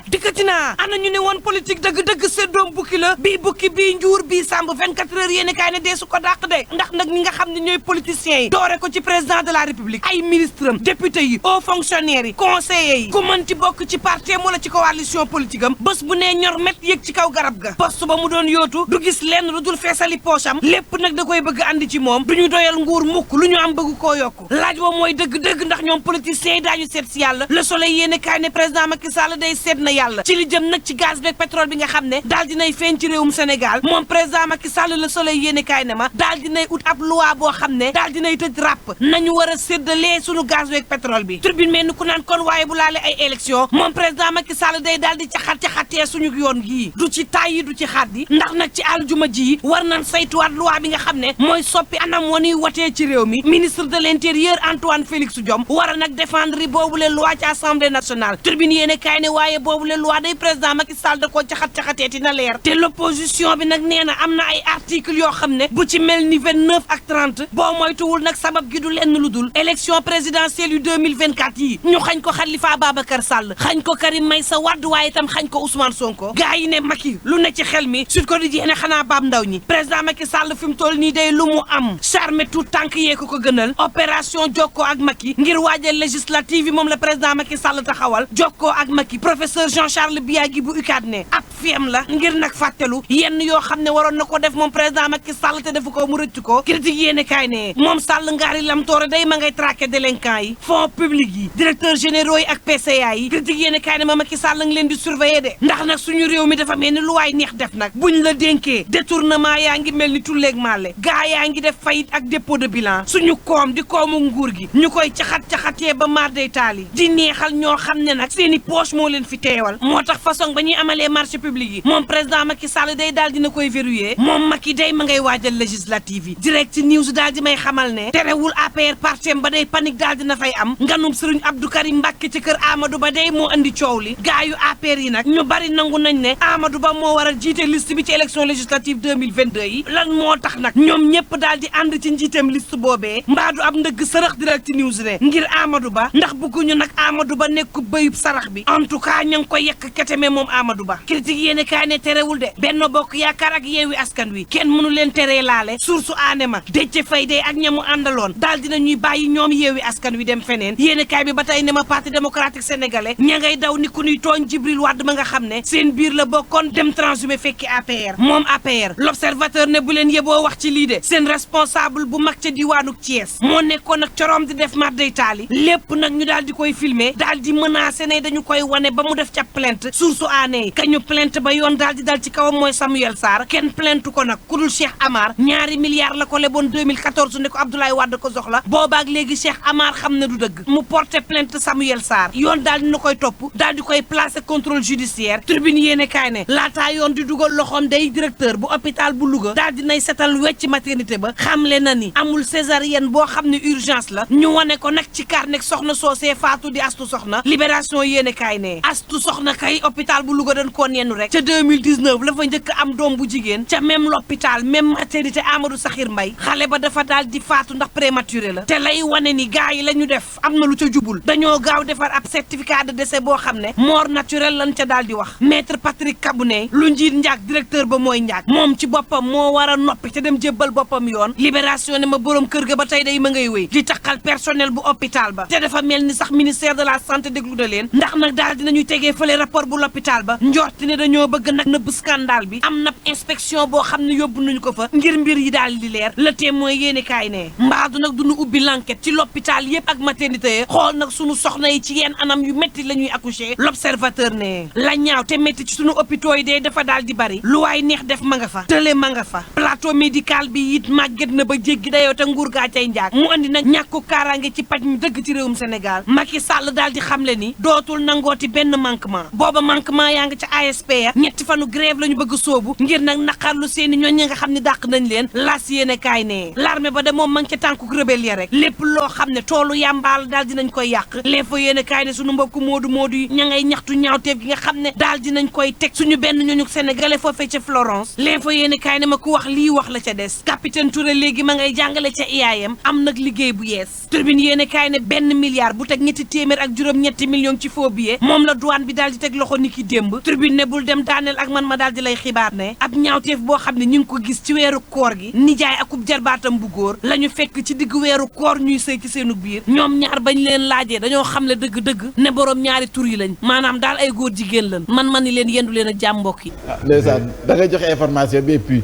dikkati naa ana ñu ne woon politique dëgg-dëgg seddoom bukki la bii bukki bii njuur bii sàmb 24 heures yéeni kaay ne dee su ko dàq de ndax nag ñi nga xam ne ñooy politiciens yi doore ko ci président de la république ay ministre am député yi hauts fonctionnaires yi conseillers yi ku mën ci bokk ci parti wala ci coalition politique am bés bu nee ñor met yëg ci kaw garab ga poste ba mu doon yootu du gis lenn lu dul feesali poche am lépp nag da koy bëgg andi ci moom duñu doyal nguur mukk lu ñu am bëgg koo yokku laaj ba mooy dëgg-dëgg ndax ñoom politiciens yi daañu seet si yàlla le soleil yéeni kaay ne président Macky Sall day seet na yàlla ci li jëm nag ci gaz beeg pétrole bi nga xam ne daal dinay feeñ ci réewum Sénégal moom président Macky Sall le soleil yéeni kaay ne ma daal dinay ut ab loi boo xam ne daal dinay tëj ràpp nañu war a séddalee sunu gaz beeg pétrole bi turbine mel ni ku naan kon waaye bu laale ay élection moom président Macky Sall day daal di caxatee suñu yoon gii du ci tàyyi du ci xaddi ndax nag ci aljuma ji war nañ saytuwaat loi bi nga xam ne mooy soppi anam wonuy watee ci réew mi ministre de l'intérieur Antoine Félix Diome war a nag défendre yi boobu le loi ci assemblée nationale turbine yéene kaay ne waaye boobu le loi day président Macky Sall da koo caxateeti na leer te l'opposition bi nag nee na am na ay article yoo xam ne bu ci mel ni 29 ak 30 boo moytuwul nag sabab gi du lenn lu dul élection présidentielle yu 2024 yi ñu xañ ko Khalifa Ababacar Sall xañ ko Karim Meïssa Wade waaye itam xañ ko Ousmane Sonko gaa yi ne Macky lu ne ci xel mi Sud Quotidien ne xanaa baab ndaw ñi président Macky Sall fi mu toll nii day lu mu am charme tout tànk yee ko gënal opération jokkoo ak Macky ngir waajal législative yi moom la président Macky Sall taxawal jokkoo ak Macky professeur Jean-Charles Biagui bu UCAD ne ab fiem la ngir nag fàttelu yenn yoo xam ne waroon na ko def moom président Macky Sall te defu ko mu rëcc ko critique yéene kaay ne moom Sall ngaari lam toore day ma ngay traqué délinquants yi fonds publics yi directeurs généraux yi ak PCA yi critique yéene kaay ne ma Macky Sall ngi leen di surveiller de ndax nag suñu réew mi dafa mel ni lu waay neex def nag buñ la dénkee détournement yaa ngi mel ni tulleeg maale gaa yaa ngi def faillite ak dépôt de bilan suñu koom di koomu nguur gi ñu koy caxatee ba maar day taal yi di neexal ñoo xam ne nag seeni poche moo leen fi teewal moo tax façon ba ñuy amalee marché public yi moom président Macky Sall day daal dina koy verrouiller moom Macky day ma ngay waajal législative yi direct news daal di may xamal ne terewul APR partem ba day panique daal dina fay am nganum Serigne Abdou Karim Mbacké ci kër Amadou Ba day moo andi coow li gaayu APR yi nag ñu bari nangu nañ ne Amadou Ba moo war a jiite liste bi ci élection législative 2022 yi lan moo tax nag ñoom ñëpp daal di ànd ci njiitam liste boobee mbaadu ab ndëgg sërëx direct news ne ngir Amadou Ba ndax bëgguñu nag Amadou Ba nekk bëyub sarax bi en tout cas ña ngi koy yekk keteme moom Amadou Ba critique yéene kaay ne terewul de Benno Bokk Yaakaar ak Yewwi Askan Wi kenn mënu leen teree laale source aane ma Déthié Faye day ak ñamu àndaloon daal dina ñuy bàyyi ñoom Yewwi Askan Wi dem feneen yéene kaay bi ba tey ne ma parti démocratique sénégalais ña ngay daw ni ku ñuy tooñ Djibril Wade ma nga xam ne seen biir la bokkoon dem transhumé fekki APR moom APR l'observateur ne bu leen yeboo wax ci lii de seen responsable bu mag ca diwaanu Thiès moo nekkoon nag corom di def mar day taali lépp nag ñu daal di koy filmer daal di menacé ne dañu koy wane ba mu def ca plainte source aané kañu plainte ba yoon daal di dal ci kawam mooy Samuel Sarr kenn plainte ko nag ku dul Cheikh Amar ñaari milliards la ko leboon 2014 ne ko Abdoulaye Wade ko soxla boobaak léegi Cheikh Amar xam ne du dëgg mu porté plainte Samuel Sarr yoon daal dina koy topp daal di koy placer contrôle judiciaire tribune yéene kaay ne laataa yoon di dugal loxoom day directeur bu hôpital bu Louga daal dinay setal wecc maternité ba xamle na ni amul césarienne boo xam ne urgence la ñu wane ko nag ci carnet soxna soosee faatu di astu soxna libération yéene kaay ne astu soxna kay hôpital bu Louga dañ koo nennu rek ca 2019 la fa njëkk am doom bu jigéen ca même l'hôpital même maternité Amadou Sakhir Mbaye xale ba dafa daal di faatu ndax prématuré la te lay wane ni gars yi la ñu def am na lu ca jubul dañoo gaaw defar ab certificat de décès boo xam ne mort naturelle lañ ca daal di wax maître Patrick Kabouné lu njiit njaag directeur ba mooy njaag moom ci boppam moo war a noppi te dem jébbal boppam yoon libération ne ma borom kër ga ba tey day ma ngay wéy di taxal personnel bu hôpital ba te dafa mel ni sax ministère de la santé déglu na leen ndax nag daal dinañuy tegee fële rapport bu l'hôpital ba njorti ne dañoo bëgg nag nëbb scandale bi am na inspection boo xam ne yóbbu nañu ko fa ngir mbir yi daal di leer le témoin yéene kaay ne mbaadu nag duñu ubbi l'enquête ci l'hôpital yépp ak maternité xool nag sunu soxna yi ci yenn anam yu métti la ñuy accoucher l'observateur ne la ñaaw te métti ci sunu hôpitaux yi dee dafa daal di bari lu waay neex def ma nga fa tële ma nga fa plateau médical bi it màgget na ba jéggi dayoo te nguur gaa cay njaag mu andi nag ñàkku kaaraange ci paj mi dëgg ci réewum Sénégal Macky Sall daal di xamle ni dootul nangooti benn manquement booba manquement yaa ngi ca ASP ya ñetti fanu grève la ñu bëgg soobu ngir nag naqarlu seeni ñooñ ñi nga xam ne dàq nañ leen laas yéene kaay ne l'armée ba de moom ma ngi ca tànkuk rebelle ya rek lépp loo xam ne toolu yàmbaal daal dinañ koy yàq l'info yéene kaay ne suñu mbokku moodu yi ña ngay ñaxtu ñaawteef gi nga xam ne daal dinañ koy teg suñu benn ñooñu sénégalais foofee ca Florence l'info yéene kaay ne ma ku wax lii wax la ca des capitaine Touré léegi ma ngay jàngale ca IAM am nag liggéey bu yees Tribune yéene kaay ne benn milliard bu teg ñetti téeméer ak juróom-ñetti millions ci faux billet moom la douane bi daal di teg loxo ni ki démb Tribune ne bul dem daaneel ak man ma daal di lay xibaar ne ab ñaawteef boo xam ne ñu ngi ko gis ci weeru koor gi nijaay akub jarbaatam bu góor la ñu fekk ci digg weeru koor ñuy sëy ci seenu biir ñoom ñaar bañ leen laajee dañoo xam le dëgg-dëgg ne borom ñaari tur yi lañ maanaam daal ay góor jigéen lañ man ni leen yendu leen ak jàmm mbokk yi. ndeysaan da ngay joxe information bi et puis.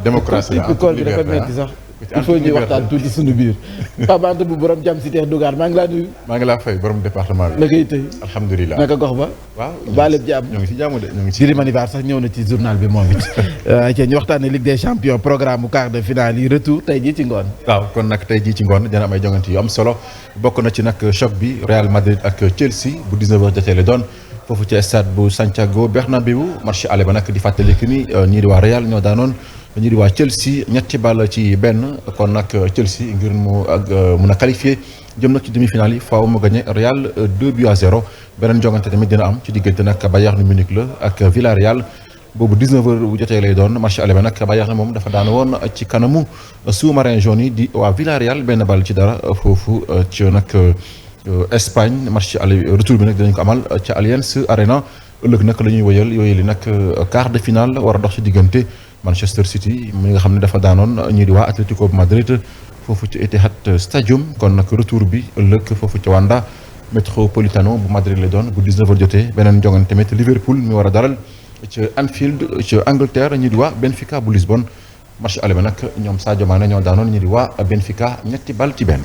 démocratie la koor gi dafa metti sax. il faut ñuy waxtaan tuuti suñu biir. Pape Anta bu borom jàmm si teex Dugar maa ngi laa nuyu. maa ngi laa fay borom département bi. la koy tey. alhamdulilah naka gox ba. waaw baaleb jàmm ñoo ngi si jàmm de ñoo ngi si. Birima Nivar sax ñëw na ci journal bi moom it. ñu waxtaanee Ligue des champions programme mu quart de finale yi retour tey jii ci ngoon. waaw kon nag tey jii ci ngoon dina am ay jongante yu am solo bokk na ci nag choc bi Real Madrid ak Chelsea bu 19h jotee la doon foofu ci stade bu Santiago Bernabéu match aller ba nag di fàttali que ni ñii di waa Real ñoo daanoon ñii di waa Chelsea ñetti ball ci benn kon nag Chelsea ngir mu mun a qualifié jëm nag ci demi-finale yi faaw mu gagné Real 2-0 beneen jongante tamit dina am ci diggante nag Bayern Munich la ak Villarreal boobu 19h bu jotee lay doon match aller ba nag Bayern moom dafa daan woon ci kanamu sous-marin jaune yi di waa Villarreal benn ball ci dara foofu ci nag Espagne match aller retour bi nag dinañ ko amal ca Allianz Arena ëllëg nag la ñuy wëyal yooyu li nag quart de finale war a dox ci diggante Manchester City mi nga xam ne dafa daanoon ñii di waa Atlético Madrid foofu ci Etihad Stadium kon nag retour bi ëllëg foofu ci Wanda Metropolitano bu Madrid lay doon bu 19h jotee beneen jongante tamit Liverpool mi war a daral ca Anfield ca Angleterre ñii di waa Benfica bu Lisbonne match aller ba nag ñoom Sadio Mané ñoo daanoon ñii di waa Benfica ñetti bal ci benn.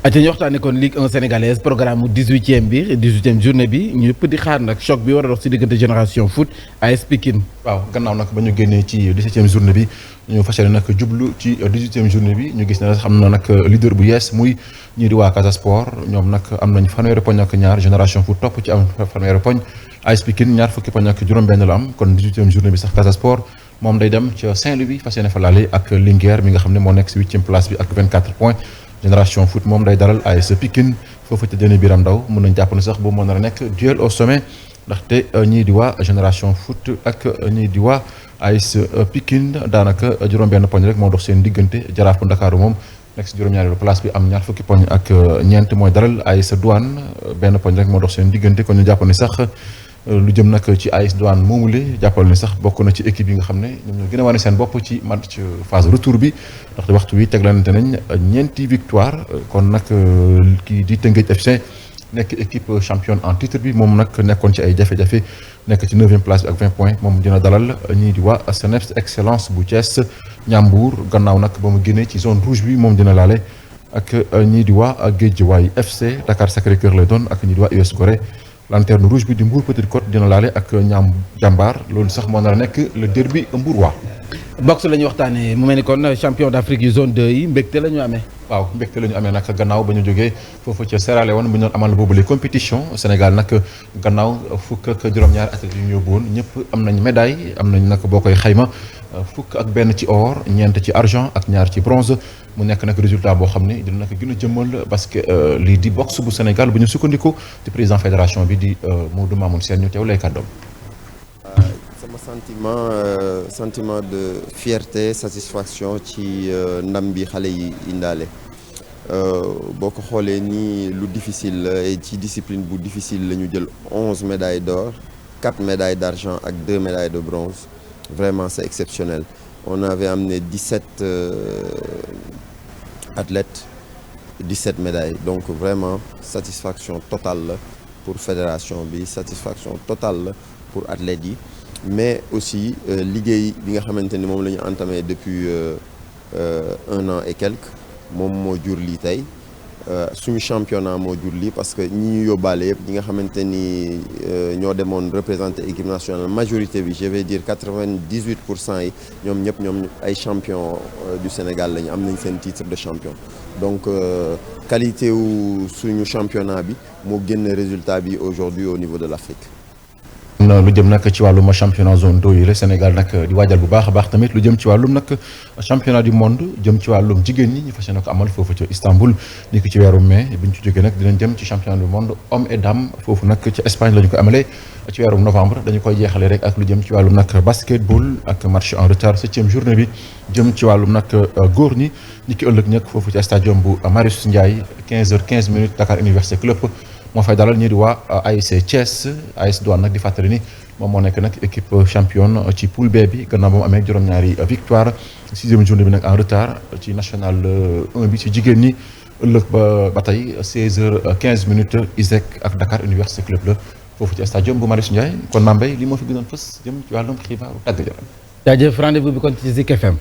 ati ñu waxtaanee kon Ligue 1 sénégalaise programme mu 18e journée bi ñu ñëpp di xaar nag choc bi war a dox ci diggante Génération Foot AS Pikine. waaw gannaaw nag ba ñu génnee ci 17e journée bi ñu fas yéene nag jublu ci 18e journée bi ñu gis ne xam na nag leader bu yees muy ñii di waa Casa Sport ñoom nag am nañ fanweeri poñ ak ñaar Génération Foot topp ci am fanweeri poñ AS Pikine ñaar fukki poñ ak juróom-benn la am kon 18e journée bi sax Casa Sport moom day dem ca Saint-Louis fas yéene fa laale ak Linguère mi nga xam ne moo nekk ci 8e place bi ak 24 points. Génération Foot moom day dalal AS Pikine foofu ca Déni Biram Ndaw mën nañ jàpp ne sax boobu mën na nekk duel au sommet ndaxte ñii di waa Génération Foot ak ñii di waa AS Pikine daanaka juróom-benn poñ rek moo dox seen diggante Jaraaf bu Ndakaaru moom nekk si juróom-ñaareelu place bi am ñaar fukki poñ ak ñeent mooy dalal AS Douane benn poñ rek moo dox seen diggante kon ñu jàpp ne sax lu jëm nag ci AS Douane moomule jàppal ni sax bokk na ci équipe yi nga xam ne ñoom ñoo gën a wane seen bopp ci match phase retour bi ndaxte waxtu wi teglante nañ ñeenti victoire kon nag kii di Teungueth FC nekk équipe championne en titre bi moom nag nekkoon ci ay jafe-jafe nekk ci 9e place bi ak 20 points moom dina dalal ñii di waa CNEPS Excellence bu Thiès Ñambour gannaaw nag ba mu génnee ci zone rouge bi moom dina laale ak ñii di waa Guédiawaye FC Dakar Sacré-Cœur lay doon ak ñii di waa US Gorée lanterne rouge bi di Mbour Petite Côte dina laale ak ñaam jàmbaar loolu sax moo nar a nekk le derby mbourgeois. boxe la ñuy waxtaanee mu mel ni kon champion d'Afrique yu zone 2 yi mbégte la ñu amee. waaw mbégte la ñu amee nag gannaaw ba ñu jógee foofu ca Sierra Leone bu ñu doon amal boobu les compétitions Sénégal nag gannaaw fukk ak juróom-ñaari athlètes yu ñu yóbbu woon ñëpp am nañ médaille am nañ nag boo koy xayma fukk ak benn ci or ñeent ci argent ak ñaar ci bronze mu nekk nag résultat boo xam ne dina nag gën a jëmmal parce que lii di boxe bu Sénégal bu ñu sukkandiku ci président fédération bi di Modou Mamoun Sène ñu teew lay kàddoom. sama sentiment de fierté satisfaction ci ndam bi xale yi indaale boo ko xoolee nii lu difficile la et ci discipline bu difficile la ñu jël 11 médailles d'or 4 médailles d'argent ak 2 médailles de bronze vraiment c'est exceptionnel on avait amené 17 athlètes 17 médailles donc vraiment satisfaction totale la pour fédération bi satisfaction totale la pour athlètes yi mais aussi liggéey bi nga xamante ni moom la ñu entamé depuis 1 an et quelques moom moo jur lii tey suñu championnat moo jur lii parce que ñi ñu yóbbaale yëpp ñi nga xamante ni ñoo demoon représenter équipe nationale majorité bi je vais dire 98% yi ñoom ñëpp ay champion du Sénégal lañu am nañ seen titre de champion donc qualité wu suñu championnat bi moo génn résultat bi aujourd'hui au niveau de l'Afrique. lu jëm nag ci wàllum championnat zone 2 yi la Sénégal nag di waajal bu baax a baax tamit lu jëm ci wàllum nag championnat du monde jëm ci wàllum jigéen ñi ñu fas yéene ko amal foofu ca Istanbul ni ko ci weeru mai bi ñu ci jógee nag dinañ jëm ci championnat du monde hommes et dames foofu nag ci Espagne la ñu ko amalee ci weeru novembre dañu koy jeexale rek ak lu jëm ci wàllum nag basketball ak match en retard 7e journée bi jëm ci wàllum nag góor ñi ñi ki ëllëg nag foofu ci stadium bu Marius Ndiaye 15h15 Dakar Université Club moo fay dalal ñii di waa ASC Thiès AS Douane nag di fàttali ni moom moo nekk nag équipe championne ci poule B bi gannaaw ba mu amee juróom-ñaari victoire 6e journée bi nag en retard ci national 1 bi ci jigéen ñi ëllëg ba tey 16h15 ISEC ak Dakar Université Club la foofu ci stadium bu Marius Ndiaye kon Mame Mbaye li moo fi gënoon fës jëm ci wàllum xibaaru tàggat yaram. jaajëf rendez-vous bi kon ci Zik FM.